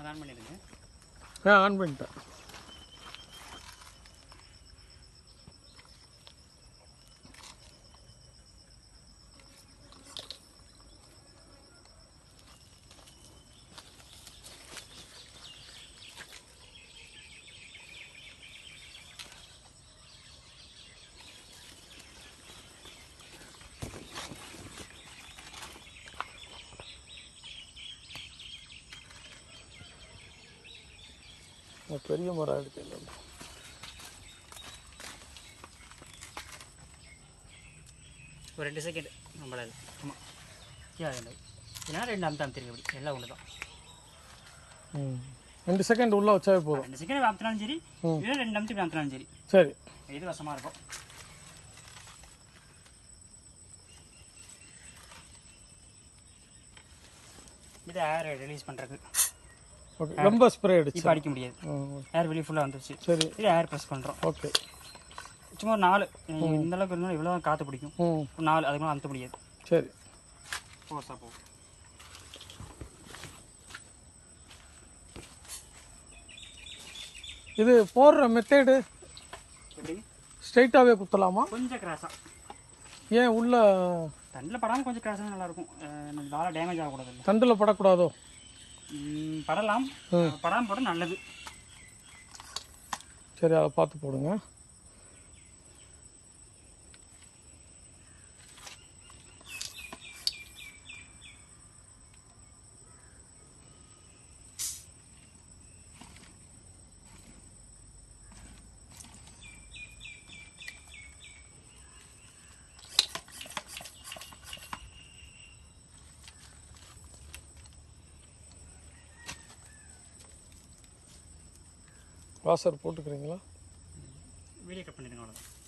அதை ஆன் பண்ணிடுங்க. ஆன் பண்ணிட்டேன். பெரிய மரம் எடுத்து ஒரு 2 செகண்ட் நம்மளால். ஆமாம், இல்லைனா 2 அமுத்தான் தெரியும். அப்படி எல்லாம் ஒன்று தான். 2 செகண்ட் உள்ளே வச்சாவே போதும். 2 செகண்ட் அமுத்தினாலும் சரி, இல்லை 2 அமுத்தி அமுத்தினாலும் சரி. சரி, இது வசமாக இருக்கும். இது ஏர் ரிலீஸ் பண்ணுறதுக்கு. ஓகே, ரொம்ப ஸ்ப்ரே அடிச்சு இப்போ அடிக்க முடியாது. ஏர் வெளியே ஃபுல்லாக வந்துருச்சு. சரி, இது ஏர் ப்ரெஸ் பண்ணுறோம். ஓகே. சும்மா ஒரு 4 இந்த அளவுக்கு இருந்தாலும் இவ்வளோ தான் காற்று பிடிக்கும். 4 அதுக்கு மேலே அமுத்த முடியாது. சரி, ஃபோர்ஸாக போகும். இது போடுற மெத்தேடு எப்படி? ஸ்ட்ரைட்டாகவே குத்தலாமா? கொஞ்சம் கிராஸாக. ஏன் உள்ள தண்டில் படாமல் கொஞ்சம் கிராஸாக நல்லாயிருக்கும். வாழை டேமேஜ் ஆகக்கூடாது. தண்டில் படக்கூடாதோ? படலாம், படாமல் போட நல்லது. சரி, அதை பார்த்து போடுங்க. வாசர் போட்டுக்கிறீங்களா? வீடியோ கட் பண்ணிடுங்க, அவ்வளோதான்.